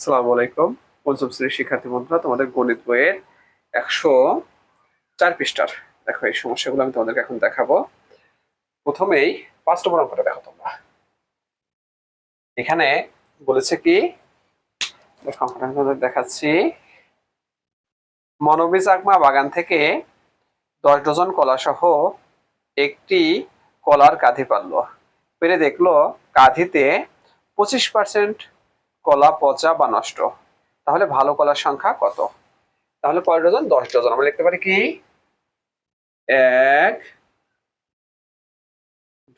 আসসালামু আলাইকুম। পঞ্চম শ্রেণীর শিক্ষার্থী বন্ধুরা, তোমাদের গণিত বইয়ের 104 পৃষ্ঠার দেখো এই সমস্যাগুলো আমি তোমাদেরকে এখন দেখাবো। প্রথমেই 5 নম্বর অঙ্কটা দেখো তোমরা। এখানে বলেছে কি, দেখো অঙ্কটা আমি তোমাদের দেখাচ্ছি। মনোবীজ আকমা বাগান থেকে 10 ডজন কলা সহ একটি কলার কাঁধি পারলো। পেরে দেখলো কাঁধিতে 25% কলা পচা বা নষ্ট। তাহলে ভালো কলার সংখ্যা কত? তাহলে কয় ডজন? 10 ডজন। আমরা লিখতে পারি কি, 1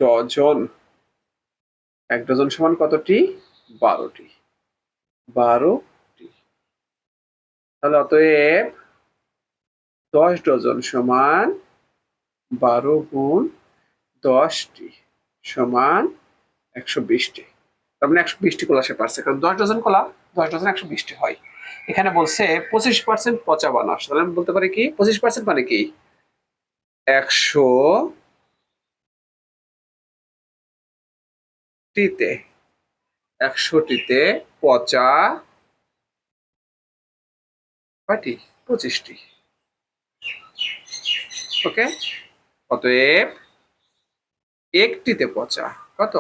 ডজন। 1 ডজন সমান কতটি? 12টি। 12টি। তাহলে অতএব 10 ডজন সমান 12 গুণ 10টি সমান 120টি। তার মানে 120টি কলা সে পারছে, কারণ 10 ডজন কলা, 10 ডজন 120টি হয়। এখানে বলছে 25% পচা বা নষ্ট। তাহলে আমি বলতে পারি কি, 25% মানে কি, 100টিতে 100টিতে পচা কয়টি? 25টি। ওকে, অতএব একটিতে পচা কত?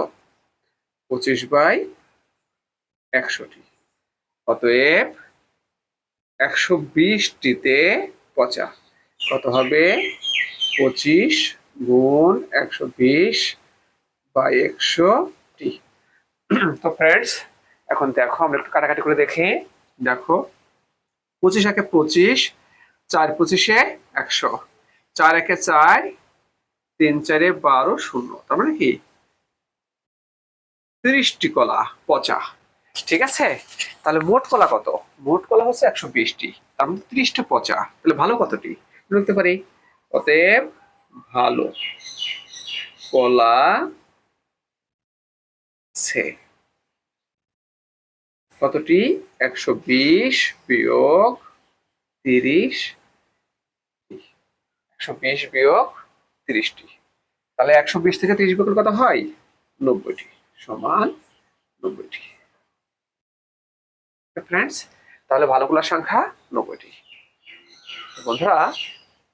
25/100টি। অতএব 120টিতে পচা কত হবে? 25 গুণ 120/100টি। তো ফ্রেন্ডস, এখন দেখো আমরা একটু কাটাকাটি করে দেখি। দেখো 25 × 25, 4 × 25 = 100, 4 × 1 = 4, 3 × 4 = 12, 0। তার মানে কি 30টি কলা পচা। ঠিক আছে, তাহলে মোট কলা কত? মোট কলা হচ্ছে 120টি, তার মধ্যে 30টা পচা। তাহলে ভালো কতটি লিখতে পারি? অতএব ভালো কলা আছে কতটি? 120 বিয়োগ 30, 120 বিয়োগ 30টি। তাহলে 120 থেকে 30 বিয়োগ কত হয়? 90টি সমান 90টি। ফ্রেন্ডস, তাহলে ভালো কলার সংখ্যা 90টি। বন্ধুরা,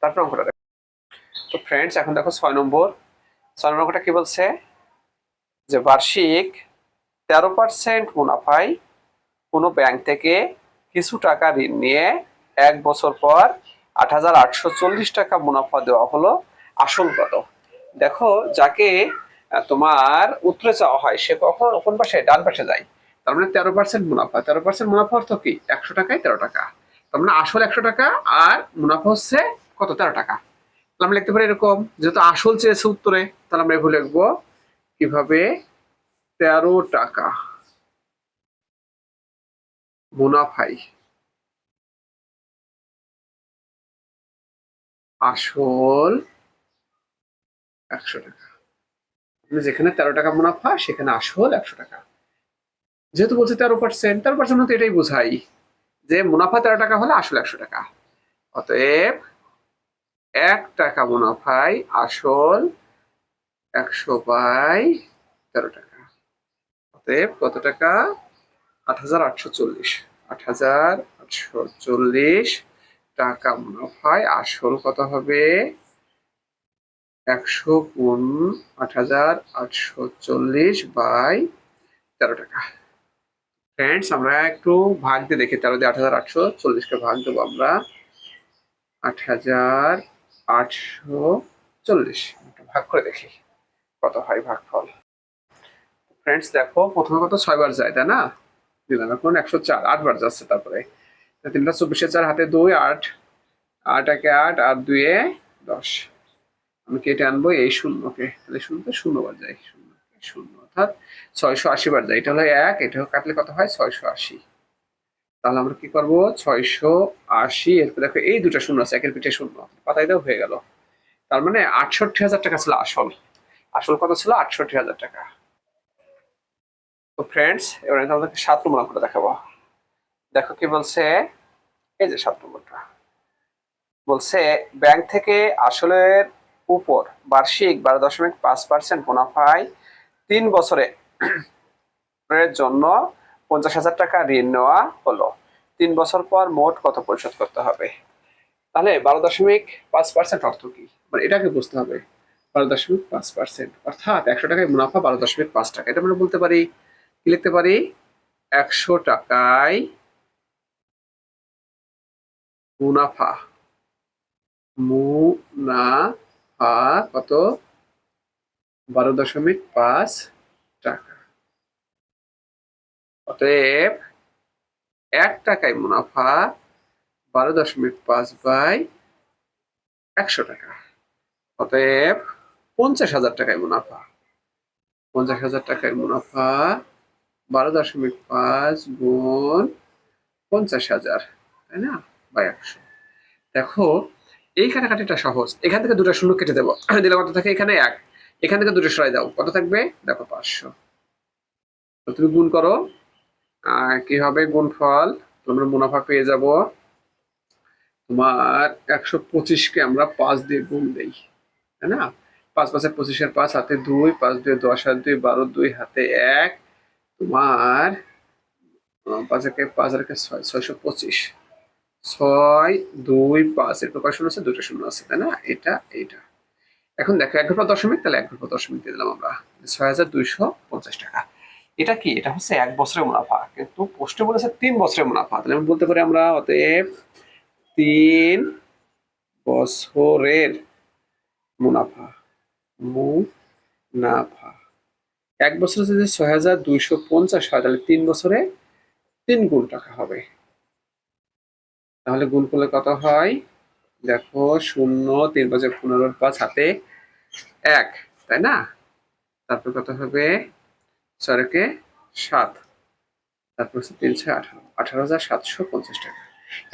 তারপর অঙ্কটা দেখো। তো ফ্রেন্ডস, এখন দেখো 6 নম্বর অঙ্কটা কি বলছে, যে বার্ষিক 13% মুনাফায় কোনো ব্যাংক থেকে কিছু টাকা ঋণ নিয়ে 1 বছর পর 8,840 টাকা মুনাফা দেওয়া হলো, আসল কত? দেখো, যাকে তোমার উত্তরে চাওয়া হয় সে কখন কোন পাশে? ডান পাশে যায়। তার মানে 13% মুনাফা। 13% মুনাফা অর্থ কি? 100 টাকায় 13 টাকা। তার মানে আসল 100 টাকা আর মুনাফা হচ্ছে কত? 13 টাকা। তাহলে আমরা লিখতে পারি এরকম, যেহেতু আসল চেয়েছে উত্তরে, তাহলে আমরা এভাবে লিখবো কিভাবে, 13 টাকা মুনাফায় আসল 100 টাকা। যেখানে 13 টাকা মুনাফা সেখানে আসল 100 টাকা। যেহেতু বলছে 13%, 13% তো এটাই বোঝাই যে মুনাফা 13 টাকা হলে আসল 100 টাকা। অতএব 1 টাকা মুনাফায় আসল 100/13 টাকা। অতএব কত টাকা? 8,840। 8,840 টাকা মুনাফায় আসল কত হবে? 100 গুণ 8,840/13 টাকা। ফ্রেন্ডস, আমরা একটু ভাগ দিয়ে দেখি। 13 দিয়ে 8,840কে ভাগ দেবো আমরা। 8,840 ভাগ করে দেখি কত হয় ভাগফল। ফ্রেন্ডস দেখো, প্রথমে কত? 6 বার যায়, তাই না? দিলাম। এখন 104, 8 বার যাচ্ছে। তারপরে 3টা 24, 4 হাতে 2, 8, 8 একে 8, আর 2 এ 10। আমি কেটে আনবো এই শূন্যকে, তাহলে শূন্যতে 0 বার যায়, 0 অর্থাৎ 680 বার যায়। এটা হলো 1, এটা কাটলে কত হয়? 680। তাহলে আমরা কি করবো? 680, এরপর দেখো এই দুটো শূন্য আছে, একের পিঠে শূন্য, পাতায় দাও, হয়ে গেল। তার মানে 68,000 টাকা ছিল আসল। আসল কত ছিল? 68,000 টাকা। তো ফ্রেন্ডস, এবার আমি তোমাদেরকে 7 নম্বর অঙ্কটা দেখাবো। দেখো কি বলছে, এই যে 7 নম্বরটা বলছে, ব্যাংক থেকে আসলের উপর বার্ষিক 12.5% মুনাফায় 3 বছরের জন্য 50,000 টাকা ঋণ নেওয়া হলো। 3 বছর পর মোট কত পরিশোধ করতে হবে? তাহলে 12.5% অর্থ কি? মানে এটাকে বুঝতে হবে। 12.5%, অর্থাৎ 100 টাকায় মুনাফা 12.5 টাকা। এটা আমরা বলতে পারি, কি লিখতে পারি? 100 টাকায় মুনাফা, মুনাফা কত? 12.5 টাকা। অতএব 1 টাকায় মুনাফা 12.5 বাই 100 টাকা। অতএব 50,000 টাকায় মুনাফা, 50,000 টাকায় মুনাফা 12.5 গুণ 50,000, তাই না, বাই 100। দেখো এই কাটাকাটিটা সহজ। এখান থেকে দুটো শূন্য কেটে দেবো, দিলে কত থাকে? এখানে 1, এখান থেকে দুটো সরাই দাও, কত থাকবে? দেখো 500। তুমি গুণ করো, কি হবে গুণফল? তোমরা মুনাফা পেয়ে যাব তোমার 125কে আমরা 5 দিয়ে গুণ দেই, তাই না? 5 5 25, 5 হাতে 2, 5 2 10, আর 2 12, 2 হাতে 1, তোমার 5 একে 5 আর 6, 625। 6 2 5, এর কয় শূন্য আছে? দুটো শূন্য আছে, তাই না? এটা এখন দেখো 1 ঘর পর দশমিক, তাহলে 1 ঘর পর দশমিক দিয়ে দিলাম আমরা। 6,250 টাকা। এটা কি? এটা হচ্ছে 1 বছরের মুনাফা, কিন্তু পোস্টে বলেছে 3 বছরের মুনাফা। তাহলে আমি বলতে পারি আমরা অতএব 3 বছরের মুনাফা, মুনাফা 1 বছরে যদি 6,250 হয়, তাহলে 3 বছরে 3 গুণ টাকা হবে। তাহলে গুণ করলে কত হয়? দেখো 0, 3 5 15, 5 হাতে 1, তাই না? তারপর কত হবে? 4 একে 7, তারপর হচ্ছে 3 6 18, 18,750 টাকা।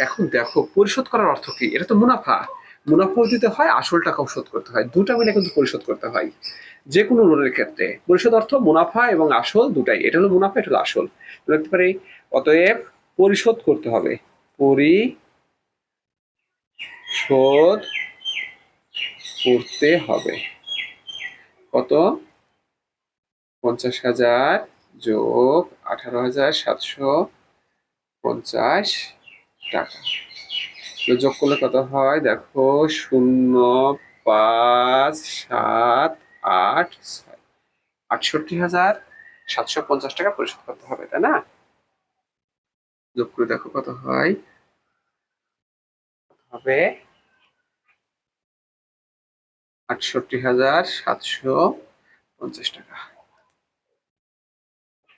এখন দেখো পরিশোধ করার অর্থ কি? এটা তো মুনাফা, মুনাফাও দিতে হয়, আসল টাকাও শোধ করতে হয়, দুটা মিলে কিন্তু পরিশোধ করতে হয় যে কোনো লোনের ক্ষেত্রে। পরিশোধ অর্থ মুনাফা এবং আসল দুটাই। এটা হলো মুনাফা, এটা হলো আসল। লিখতে পারি অতএব পরিশোধ করতে হবে, পরিশোধ করতে হবে কত? 50,000 যোগ 18,750 টাকা। যোগ করলে কত হয়? দেখো 0 5 7 8 6, 68,750 টাকা পরিশোধ করতে হবে, তাই না? যোগ করে দেখো কত হয়? হবে 68,750 টাকা।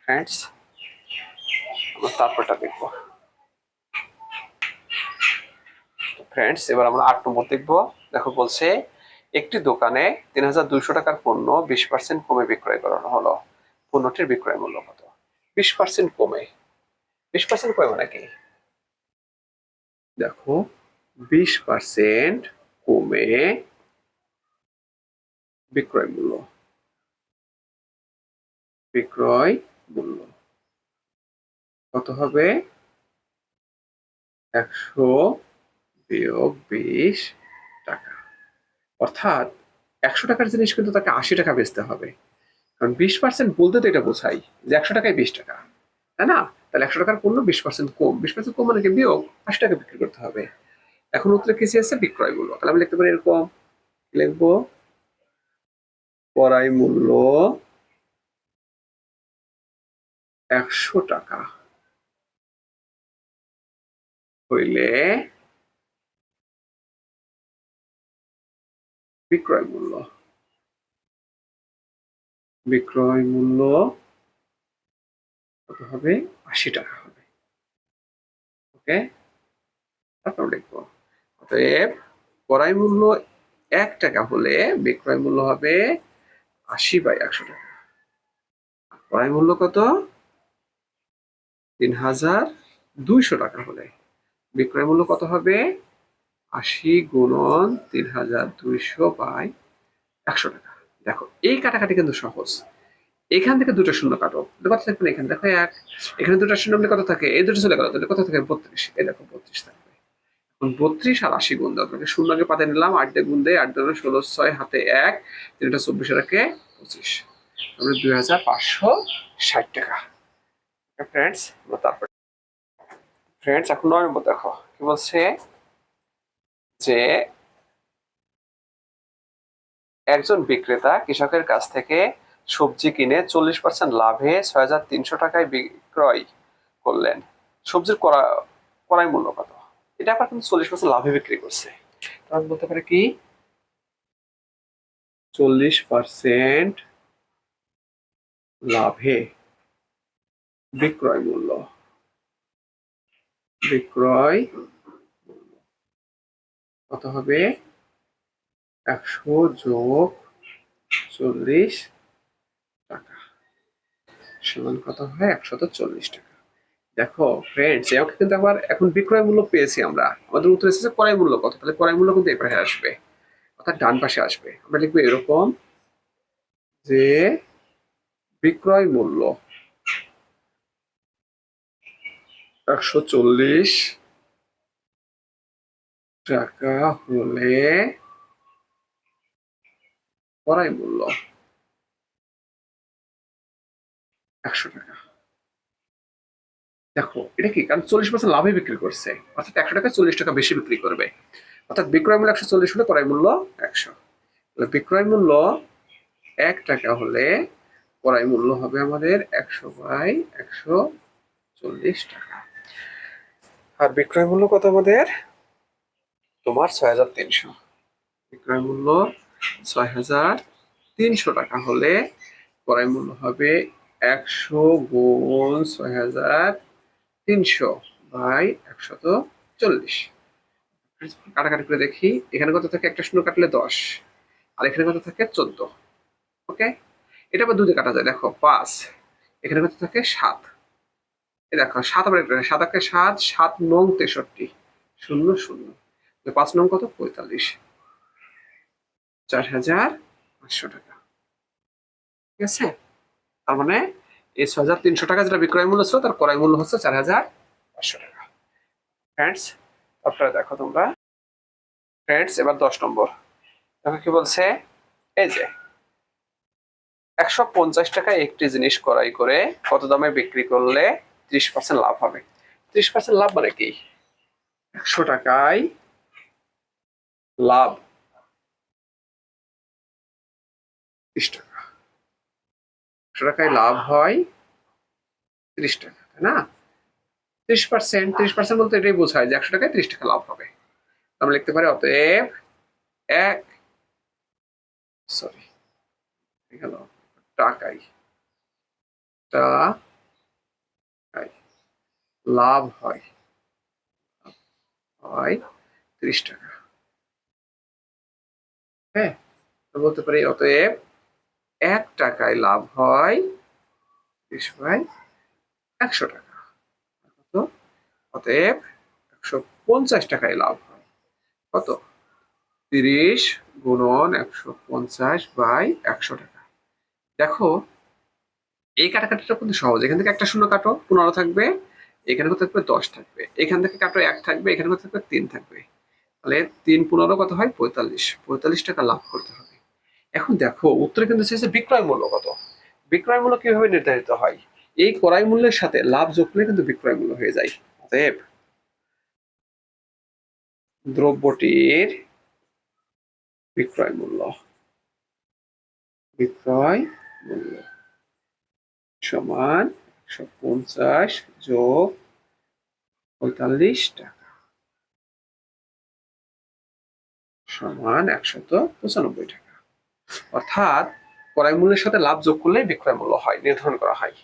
ফ্রেন্ডস, আমরা তারপরটা দেখবো। ফ্রেন্ডস, এবার আমরা 8 নম্বর দেখবো। দেখো বলছে একটি দোকানে 3,200 টাকার পণ্য 20% কমে বিক্রয় করানো হলো। পণ্যটির বিক্রয় মূল্য কত? 20% কমে, 20% কমে মানে কি? দেখো 20% কমে বিক্রয় মূল্য, বিক্রয় মূল্য কত হবে? 100 বিয়োগ 20 টাকা। অর্থাৎ 100 টাকার জিনিস কিন্তু তাকে 80 টাকা বেচতে হবে, কারণ 20% বলতে তো এটা বোঝাই যে 100 টাকায় 20 টাকা, তাই না? তাহলে 100 টাকার পণ্য 20% কম, 20% কম মানে কি? বিয়োগ 80 টাকা বিক্রি করতে হবে। এখন উত্তরে কি আছে? বিক্রয় মূল্য। তাহলে আমি লিখতে পারি এরকম, লিখবো ক্রয় মূল্য 100 টাকা হইলে বিক্রয় মূল্য, বিক্রয় মূল্য কত হবে? 80 টাকা হবে। ওকে, তারপর লিখবো অতএব ক্রয় মূল্য 1 টাকা হলে বিক্রয় মূল্য হবে 80 বাই 100 টাকা। ক্রয় মূল্য কত? 3,200 টাকা হলে বিক্রয় মূল্য কত হবে? 80 গুণন 3,200 বাই 100 টাকা। দেখো এই কাটাকাটি কিন্তু সহজ। এখান থেকে দুটো শূন্য কাটো, কত থাকবে? এখানে দেখো 1, এখানে দুটো শূন্য কত থাকে? এই দুটো চলে গেল, তাহলে কত থাকে? 32। এই দেখো 32 থাকবে। এখন 32 আর 80 গুণ দাও, তোমাকে শূন্য আগে পাতে নিলাম, 8 দিয়ে গুণ দেয়, 8 দিয়ে 16, 6 হাতে 1, 3টা 24 এর একে 25, তাহলে 2,560 টাকা। ফ্রেন্ডস, তারপর ফ্রেন্ডস এখন 9 নম্বর দেখো কি বলছে যে একজন বিক্রেতা কৃষকের কাছ থেকে সবজি কিনে 40% লাভে 6,300 টাকায় বিক্রয় করলেন। সবজির ক্রয় মূল্য কত? এটা আবার কিন্তু 40% লাভে বিক্রি করছে। তাহলে বলতে পারে কি 40% লাভে বিক্রয় মূল্য, বিক্রয় কত হবে? 100 যোগ 40 টাকা সমান কত হয়? 140 টাকা। দেখো ফ্রেন্ডস, একে কিন্তু আবার এখন বিক্রয় মূল্য পেয়েছি আমরা, আমাদের উত্তর এসেছে ক্রয় মূল্য কত, তাহলে ক্রয় মূল্য কিন্তু এই পাশে আসবে, অর্থাৎ ডান পাশে আসবে। আমরা লিখবো এরকম যে বিক্রয় মূল্য 140 টাকা হলে ক্রয় মূল্য 100 টাকা। দেখো এটা কি, কারণ 40% লাভে বিক্রি করছে, অর্থাৎ 100 টাকা 40 টাকা বেশি বিক্রি করবে, অর্থাৎ বিক্রয় মূল্য 140 হলে ক্রয় মূল্য 100। তাহলে বিক্রয় মূল্য 1 টাকা হলে ক্রয় মূল্য হবে আমাদের 100 বাই 140 টাকা। আর বিক্রয় মূল্য কত আমাদের? তোমার 6,300। বিক্রয় মূল্য 6,300 টাকা হলে ক্রয় মূল্য হবে 100 গুণ 6,300 বাই 140। কাটাকাটি করে দেখি, এখানে কত থাকে? একটা শূন্য কাটলে 10, আর এখানে কত থাকে? 14। ওকে, এটা আবার দুধে কাটা যায়। দেখো 5, এখানে কত থাকে? 7। এই দেখো 7 আবার একটা 7 একে 7, 7 নং 63, 0 0। 5 নং কত? 45, 4,500 টাকা। ঠিক আছে, তার মানে এই 6,300 টাকা যেটা বিক্রয় মূল্য ছিল, তার ক্রয় মূল্য হচ্ছে 4,500 টাকা। ফ্রেন্ডস, তারপরে দেখো তোমরা ফ্রেন্ডস, এবার 10 নম্বর দেখো কি বলছে। এই যে 150 টাকায় একটি জিনিস ক্রয় করে কত দামে বিক্রি করলে 30% লাভ হবে? 30% লাভ মানে কি? 100 টাকায় লাভ 30 টাকা, 100 টাকায় লাভ হয় 30 টাকা, তাই না? 30%, 30% বলতে এটাই বোঝায় যে 100 টাকায় 30 টাকা লাভ হবে। আমরা লিখতে পারি অতএব এক সরি গেল টাকায় লাভ হয় 30 টাকা। হ্যাঁ, তো বলতে পারি অতএব 1 টাকায় লাভ হয় 30 বাই 100 টাকা। কত? অতএব 150 টাকায় লাভ হয় কত? 30 গুণন 150 বাই 100 টাকা। দেখো এই কাটাকাটিটা কিন্তু সহজ, এখান থেকে একটা শূন্য কাটো, 15 থাকবে, এখানে কত থাকবে? 10 থাকবে, এখান থেকে কাটো 1 থাকবে, এখানে কত থাকবে? 3 থাকবে। তাহলে 3 15 কত হয়? 45, 45 টাকা লাভ করতে হবে। এখন দেখো উত্তরে কিন্তু চেয়েছে বিক্রয় মূল্য কত। বিক্রয় মূল্য কিভাবে নির্ধারিত হয়? এই ক্রয় মূল্যের সাথে লাভ যোগ করলে কিন্তু বিক্রয় মূল্য হয়ে যায়। অতএব দ্রব্যটির বিক্রয় মূল্য, বিক্রয় মূল্য সমান 150 যোগ 45 টাকা সমান 195 টাকা। অর্থাৎ ক্রয় মূল্যের সাথে লাভ যোগ করলে বিক্রয় মূল্য হয়, নির্ধারণ করা হয়।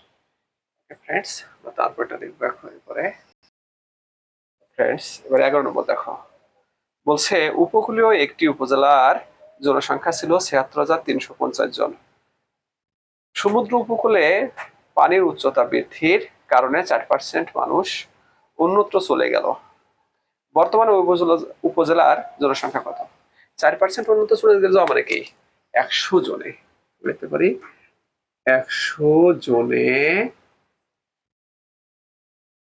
ফ্রেন্ডস, তারপরটা দেখবো এখন। পরে ফ্রেন্ডস, এবার 11 নম্বর দেখো বলছে উপকূলীয় একটি উপজেলার জনসংখ্যা ছিল 76,350 জন। সমুদ্র উপকূলে পানির উচ্চতা বৃদ্ধির কারণে 4% মানুষ অন্যত্র চলে গেল। বর্তমানে উপজেলার জনসংখ্যা কত? 4% অন্যত্র চলে যাওয়া মানে কি? 100 জনে লিখতে পারি 100 জনে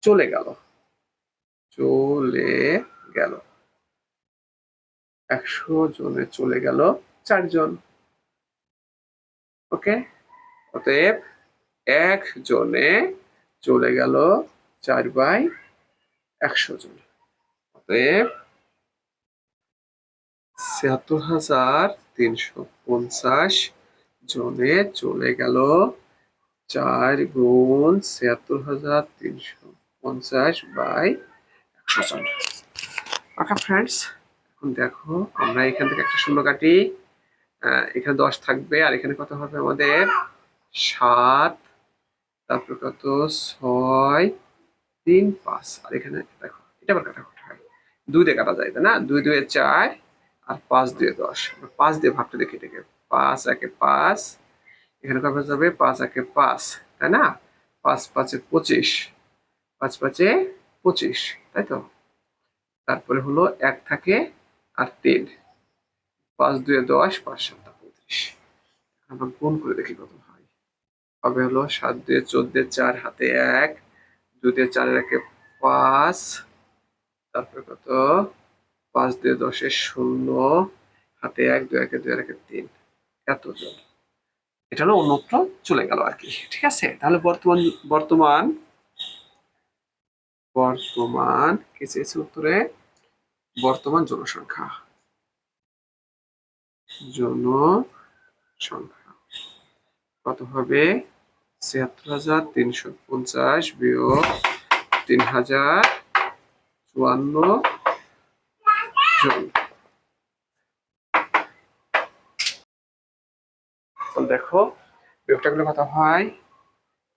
চলে গেল, চলে গেল 100 জনে চলে গেল 4 জন। ওকে, অতএব 1 জনে চলে গেল 4/100 জন। অতএব ৭৬,৩৫০ জনে চলে গেল 4 গুণ ৭৬,৩৫০/100 জন। ওকে ফ্রেন্ডস, এখন দেখো আমরা এখান থেকে একটা শূন্য কাটি, এখানে 10 থাকবে, আর এখানে কত হবে আমাদের 7, তারপর কত 6, 3, 5, আর এখানে দেখো এটা আবার কাটাকুটি হয়, 2 দিয়ে কাটা যায় তাই না, 2 2 4 আর 5 2 10, 5 দিয়ে ভাগটা দেখি এটাকে, 5 1 5, এখানে কত যাবে 5 1 5 তাই না, 5 5 25, 5 5 25 তাই তো, তারপরে হলো 1 থাকে আর 3, 5 2 10, 5 7 35, আমরা গুণ করে দেখি কত হয়। হবে হলো 7 2 14, 4 হাতে 1, 2 দিয়ে 4 1 5, তারপরে কত 5 দিয়ে 10 0, হাতে 1, 2 1 2 1 3, এতজন। এটা হলো অন্যত্র চলে গেল আর কি। ঠিক আছে, তাহলে বর্তমান বর্তমান বর্তমান কি চেয়েছে উত্তরে, বর্তমান জনসংখ্যা কত হবে, ৭৬,৩৫০ বিয়োগ ৩,০৫৪ জন। দেখো বিয়োগটা করলে কত হয়,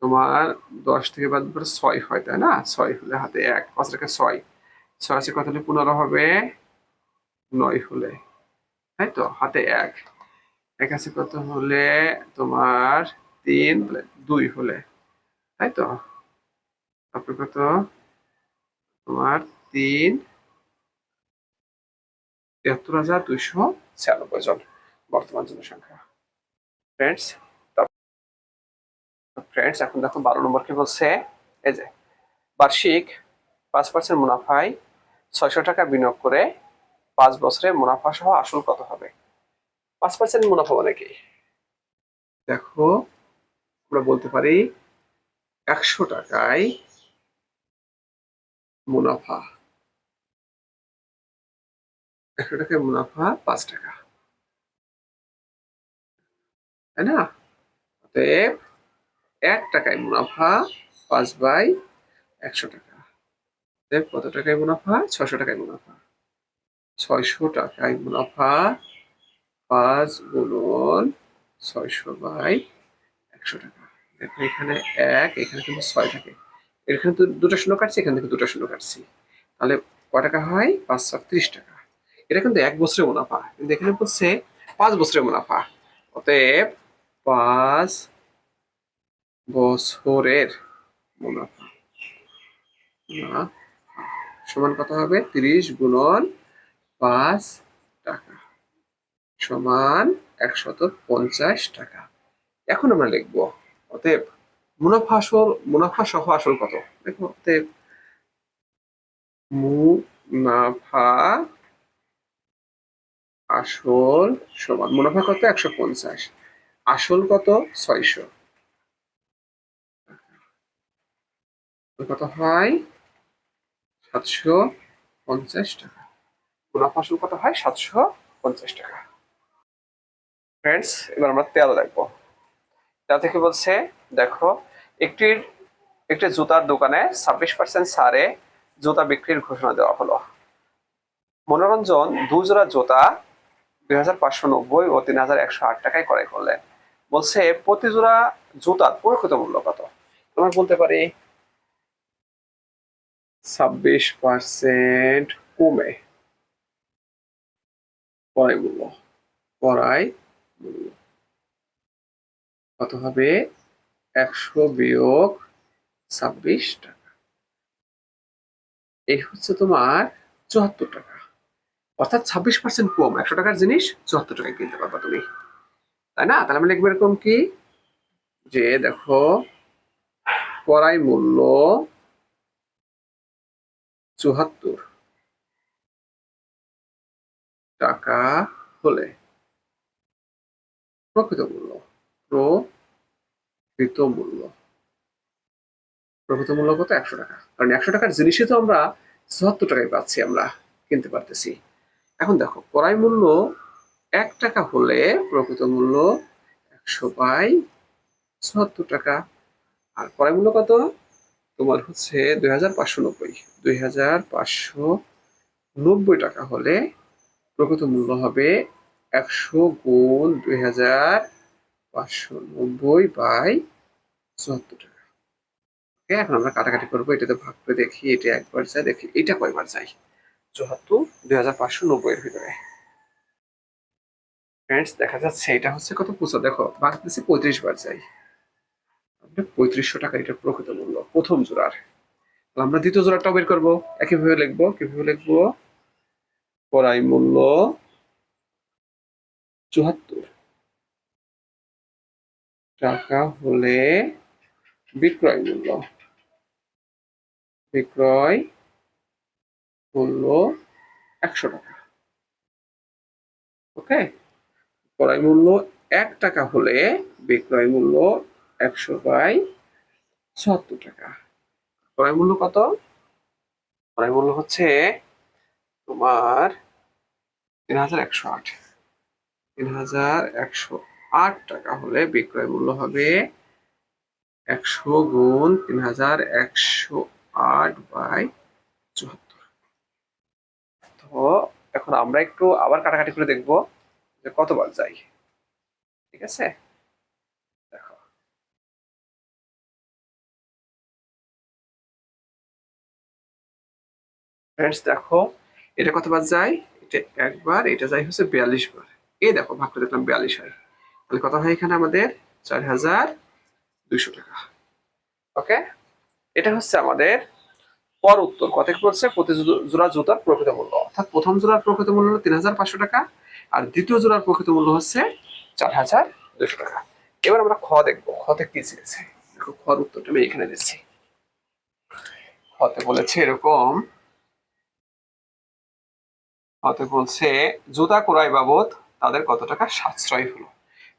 তোমার 10 থেকে বাদ দিলে 6 হয় তাই না, 6 হলে হাতে 1, 5 রেখে 6, 6 আছে কত হলে 15 হবে, 9 হলে তাই তো, হাতে 1, 1 আছে কত হলে তোমার 3, 2 হলে তাই তো, তারপর কত তোমার 3, ৭৩,২৯৬ জন বর্তমান জনসংখ্যা। ফ্রেন্ডস, এখন দেখো 12 নম্বর কি বলছে, এই যে বার্ষিক 5% মুনাফায় 600 টাকা বিনিয়োগ করে 5 বছরে মুনাফা সহ আসল কত হবে। 5% মুনাফা মানে কি, দেখো আমরা বলতে পারি 100 টাকায় মুনাফা, 100 টাকায় মুনাফা 5 টাকা তাই না, অতএব 1 টাকায় মুনাফা 5/100 টাকা, অতএব কত টাকায় মুনাফা, 600 টাকায় মুনাফা, 600 টাকায় মুনাফা 5 গুণন 600/100 টাকা। দেখো এখানে 1, এখানে কিন্তু 6 থাকে, এখানে তো দুটো শূন্য কাটছি, এখান থেকে দুটো শূন্য কাটছি, তাহলে কয় টাকা হয়, 530 টাকা। এটা কিন্তু 1 বছরের মুনাফা, কিন্তু এখানে বলছে 5 বছরের মুনাফা, অতএব 5 বছরের মুনাফা না সমান কত হবে, 30 গুণন 5 টাকা সমান 150 টাকা। এখন আমরা লিখবো, অতএব মুনাফা সহ আসল কত, দেখো অতএব মুনাফা আসল সমান, মুনাফা কত 150, আসল কত 600, কত হয় 750 টাকা, মুনাফা আসল কত হয় 750 টাকা। ফ্রেন্ডস, এবার আমরা তেল দেখবো, তেল থেকে বলছে দেখো একটি জুতার দোকানে 26% ছাড়ে জুতা বিক্রির ঘোষণা দেওয়া হলো। মনোরঞ্জন 2 জোড়া জুতা 2,590 ও 3,108 টাকায় ক্রয় করলেন। বলছে প্রতি জোড়া জুতার প্রকৃত মূল্য কত। আমরা বলতে পারি 26% কমে ক্রয় মূল্য, ক্রয় মূল্য কত হবে, 100 বিয়োগ 26 টাকা, এই হচ্ছে তোমার 74 টাকা, অর্থাৎ 26% কম, 100 টাকার জিনিস 74 টাকায় কিনতে পারবা তুমি, তাই না। তাহলে আমি লিখবো এরকম কি, যে দেখো ক্রয় মূল্য 74 টাকা হলে প্রকৃত মূল্য, প্রকৃত মূল্য প্রকৃত মূল্য কত? 100 টাকা। কারণ 100 টাকার জিনিসই তো আমরা 74 টাকায় পাচ্ছি, আমরা কিনতে পারতেছি। এখন দেখো ক্রয় মূল্য 1 টাকা হলে প্রকৃত মূল্য 100/74 টাকা। আর ক্রয় মূল্য কত? তোমার হচ্ছে 2590। 2590 টাকা হলে প্রকৃত মূল্য হবে 100 × 2590/74 টাকা। এখন আমরা কাটাকাটি করবো, এটাতে ভাগ করে দেখি এটা একবার যায়, দেখি এটা কয়বার যায়। 74 2590 এর ভিতরে ফ্রেন্ডস দেখা যাচ্ছে এটা হচ্ছে কত? পুষা দেখো ভাগ দিচ্ছি 35 বার যাই। 3500 টাকা এটা প্রকৃত মূল্য প্রথম জোড়ার। আমরা দ্বিতীয় জোড়াটাও বের করবো, একইভাবে লিখবো। কিভাবে লিখবো? ক্রয় মূল্য 74 টাকা হলে বিক্রয় মূল্য মূল্য 100 টাকা। ওকে, ক্রয় মূল্য 1 টাকা হলে বিক্রয় মূল্য 100/74 টাকা। ক্রয় মূল্য কত? ক্রয় মূল্য হচ্ছে তোমার 3108। 3108 টাকা হলে বিক্রয় মূল্য হবে 100 গুণ 3108/74। তো এখন আমরা একটু আবার কাটাকাটি করে দেখবো যে কতবার যাই। ঠিক আছে, দেখো ফ্রেন্ডস, দেখো এটা কতবার যায়? এটা একবার, এটা যাই হচ্ছে 42 বার। এই দেখো ভাগ করে দেখলাম 42 হয়, তাহলে কত হয় এখানে আমাদের? 4200 টাকা। ওকে, এটা হচ্ছে আমাদের পর উত্তর। কত বলছে? প্রতি জোড়া জুতার প্রকৃত মূল্য, অর্থাৎ প্রথম জোড়ার প্রকৃত মূল্য হলো 3500 টাকা, আর দ্বিতীয় জোড়ার প্রকৃত মূল্য হচ্ছে 4200 টাকা। এবার আমরা খ দেখবো, খতে কি চেয়েছে। দেখো খর উত্তরটা আমি এখানে দিচ্ছি। খতে বলেছে এরকম, খতে বলছে জুতা ক্রয় বাবদ তাদের কত টাকা সাশ্রয় হলো।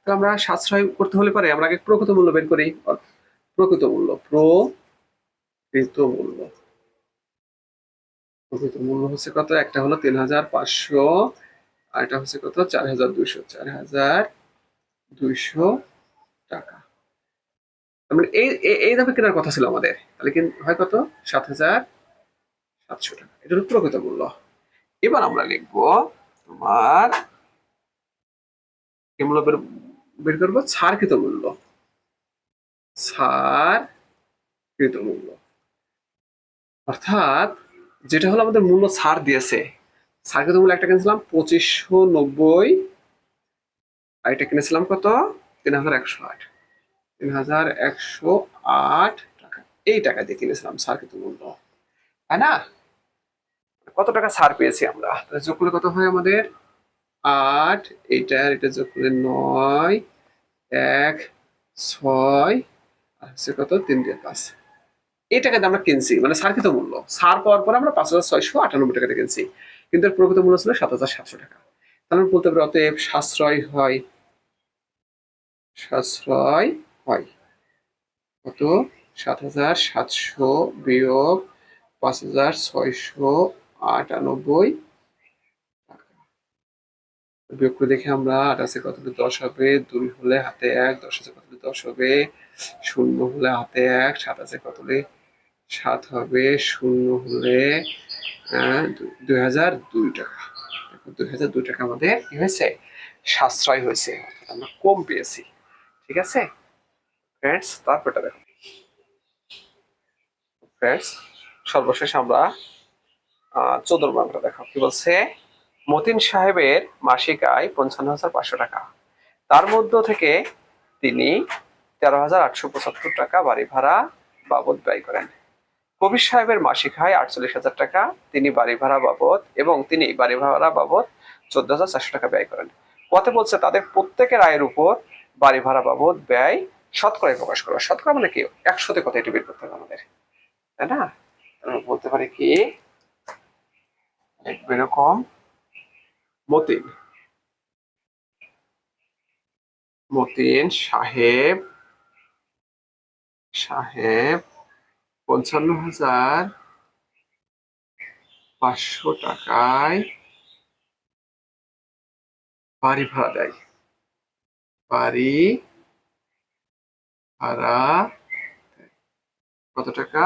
তো আমরা সাশ্রয় করতে হলে পারে আমরা আগে প্রকৃত মূল্য বের করি। প্রকৃত মূল্য প্রকৃত মূল্য হচ্ছে কত? একটা হলো 3500, আর এটা হচ্ছে কত? 4200। 4200 টাকা। মানে এই দামে কেনার কথা ছিল আমাদের, তাহলে কি হয় কত? 7700 টাকা। এটা হলো প্রকৃত মূল্য। এবার আমরা লিখবো তোমার কি মূল্য বের করবো? ছাড়কৃত মূল্য। ছাড়কৃত মূল্য অর্থাৎ যেটা হলো আমাদের মূল্য ছাড় দিয়েছে, ছাড়কৃত মূল্য একটা কিনেছিলাম 2590, আর এটা কিনেছিলাম কত? 3108। 3108 টাকা, এই টাকা দিয়ে কিনেছিলাম ছাড়কৃত মূল্য, তাই না? কত টাকা ছাড় পেয়েছি আমরা? যোগ করলে কত হয় আমাদের? 8, এটা যোগ করলে 9, 1, 6, আর হচ্ছে কত? 3 দিয়ে 5। এই টাকাতে আমরা কিনছি, মানে ছাড়কৃত মূল্য। ছাড় পাওয়ার পর আমরা 5698 টাকাতে কিনছি, কিন্তু এর প্রকৃত মূল্য ছিল 7700 টাকা। তাহলে বলতে পারি অতএব সাশ্রয় হয় কত? 7700 বিয়োগ 5698 টাকা। বিয়োগ করে দেখি আমরা, 8 আছে কত? 10 হবে, 2 হলে হাতে 1, 10 আছে কত? 10 হবে, 0 হলে হাতে 1, 7 আছে কত? 7 হবে, 0 হলে 2002 টাকা। 2002 টাকা আমাদের কি হয়েছে? সাশ্রয় হয়েছে, আমরা কম পেয়েছি। ঠিক আছে ফ্রেন্ডস, তারপরটা দেখো ফ্রেন্ডস, সর্বশেষ আমরা 14 নম্বরটা দেখো কি বলছে। মতিন সাহেবের মাসিক আয় 55,500 টাকা। তার মধ্য থেকে তিনি 13,875 টাকা বাড়ি ভাড়া বাবদ ব্যয় করেন। কবির সাহেবের মাসিক আয় 48,000 টাকা। তিনি বাড়ি ভাড়া বাবদ 14,400 টাকা ব্যয় করেন। পথে বলছে তাদের প্রত্যেকের আয়ের উপর বাড়ি ভাড়া বাবদ ব্যয় শতকরায় প্রকাশ করো। শতকরা মানে কি? 100তে কত, এটি বের করতে হবে আমাদের, তাই না? বলতে পারি কি এরকম, মতিন মতিন সাহেব ৫৫,৫০০ টাকায় বাড়ি ভাড়া দেয়। বাড়ি ভাড়া কত টাকা?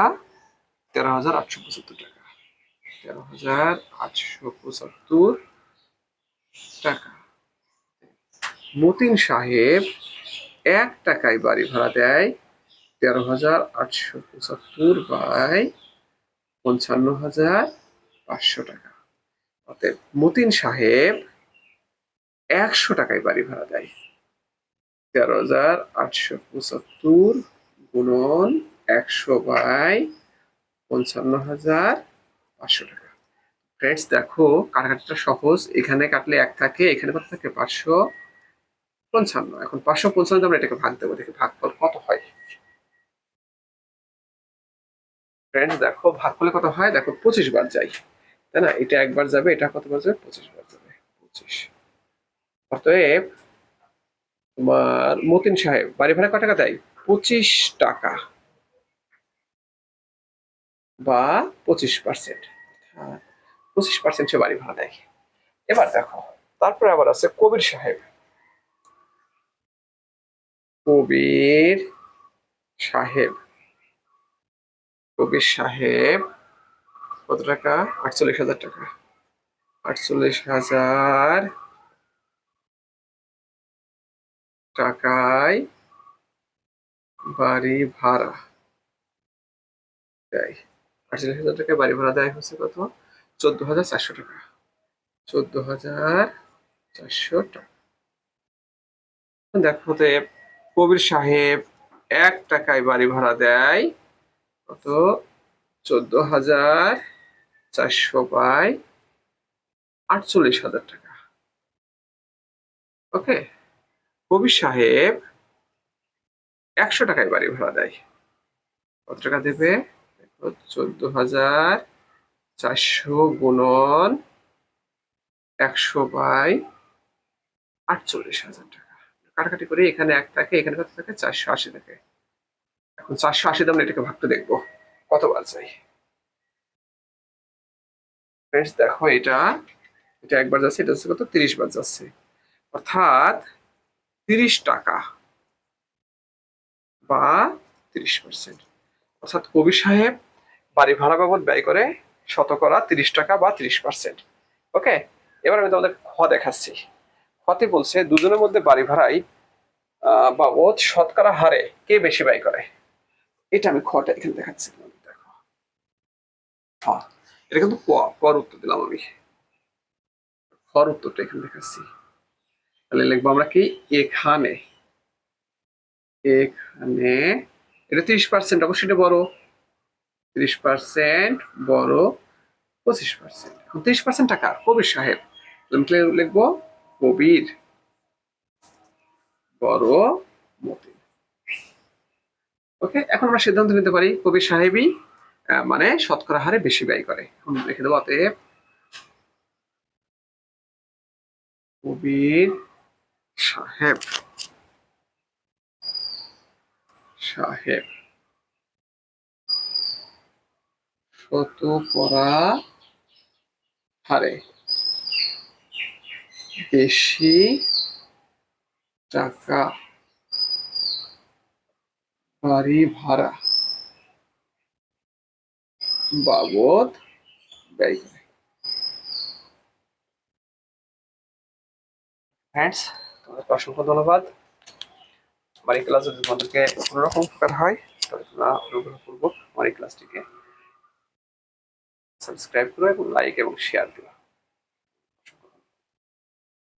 ১৩,৮৭৫ টাকা। ১৩,৮৭৫ টাকা। মতিন সাহেব ১ টাকায় বাড়ি ভাড়া দেয় ১৩,৮৭৫ বাই ৫৫,৫০০ টাকা। অতএব মতিন সাহেব ১০০ টাকায় বাড়ি ভাড়া দেয় ১৩,৮৭৫ গুণন ১০০ বাই ৫৫,৫০০ টাকা। ফ্রেন্ডস দেখো কাটাকাটিটা সহজ, এখানে কাটলে ১ থাকে, এখানে কত থাকে? ৫৫৫। এখন ৫৫৫ আমরা এটাকে ভাগ দেবো, দেখি ভাগফল কত হয়। ফ্রেন্ডস দেখো ভাগফলে কত হয়, দেখো ২৫ বার যায়, তাই না? এটা একবার যাবে, এটা কতবার যাবে? ২৫ বার যাবে। ২৫। অতএব তোমার মতিন সাহেব বাড়ি ভাড়া কত টাকা দেয়? ২৫ টাকা বা ২৫%। ২৫% সে বাড়ি ভাড়া দেয়। এবার দেখো তারপরে আবার আছে কবির সাহেব। কবির সাহেব কবির সাহেব কত টাকা? ৪৮,০০০ টাকা। ৪৮,০০০ টাকায় বাড়ি ভাড়া দেয়। ৪৮,০০০ টাকায় বাড়ি ভাড়া দেয় হচ্ছে কত? ১৪,৪০০ টাকা। ১৪,৪০০ টাকা। দেখো তো কবির সাহেব ১ টাকায় বাড়ি ভাড়া দেয় কত? ১৪,৪০০ বাই ৪৮,০০০ টাকা। ওকে, কবির সাহেব ১০০ টাকায় বাড়ি ভাড়া দেয়, কত টাকা দেবে? ১৪,৪০০ গুণন ১০০ বাই ৪৮,০০০ টাকা। কাটাকাটি করে এখানে ১ থাকে, এখানে কত থাকে? ৪৮০ থাকে। এখন ৪৮০ দিয়ে আমরা এটাকে ভাগতে দেখবো কতবার যায়। ফ্রেন্ডস দেখো এটা একবার যাচ্ছে, এটা হচ্ছে কত? ৩০ বার যাচ্ছে, অর্থাৎ ৩০ টাকা বা ৩০%। অর্থাৎ কবির সাহেব বাড়ি ভাড়া বাবদ ব্যয় করে ৩০ টাকা বা ৩০%। ওকে, এবার আমি তোমাদের খ দেখাচ্ছি। খতে বলছে দুজনের মধ্যে বাড়ি ভাড়ায় বাবদ শতকরা হারে কে বেশি ব্যয় করে। এটা আমি খটা এখানে দেখাচ্ছি, দেখো। হ্যাঁ, এটা কিন্তু কর উত্তর দিলাম আমি, খর উত্তরটা এখানে দেখাচ্ছি। তাহলে লিখবো আমরা কি? এখানে এটা ৩০%, অবশ্যই এটা বড়। ৩০% বড় ২৫%। এখন ৩০% টাকা কবির সাহেব, লিখবো কবির বড় মতিন। ওকে, এখন আমরা সিদ্ধান্ত নিতে পারি কবির সাহেবই মানে শতকরা হারে বেশি ব্যয় করে। এখন লিখে দেবো অতএব কবির সাহেব শতকরা হারে বেশি টাকা বাড়ি ভাড়া বাবদ ব্যয় করে। ফ্রেন্ডস, তোমাদেরকে অসংখ্য ধন্যবাদ। আমার এই ক্লাস যদি তোমাদেরকে কোনো রকম উপকার হয় তাহলে তোমরা অনুগ্রহপূর্বক আমার এই ক্লাসটিকে সাবস্ক্রাইব করো এবং লাইক এবং শেয়ার দিও।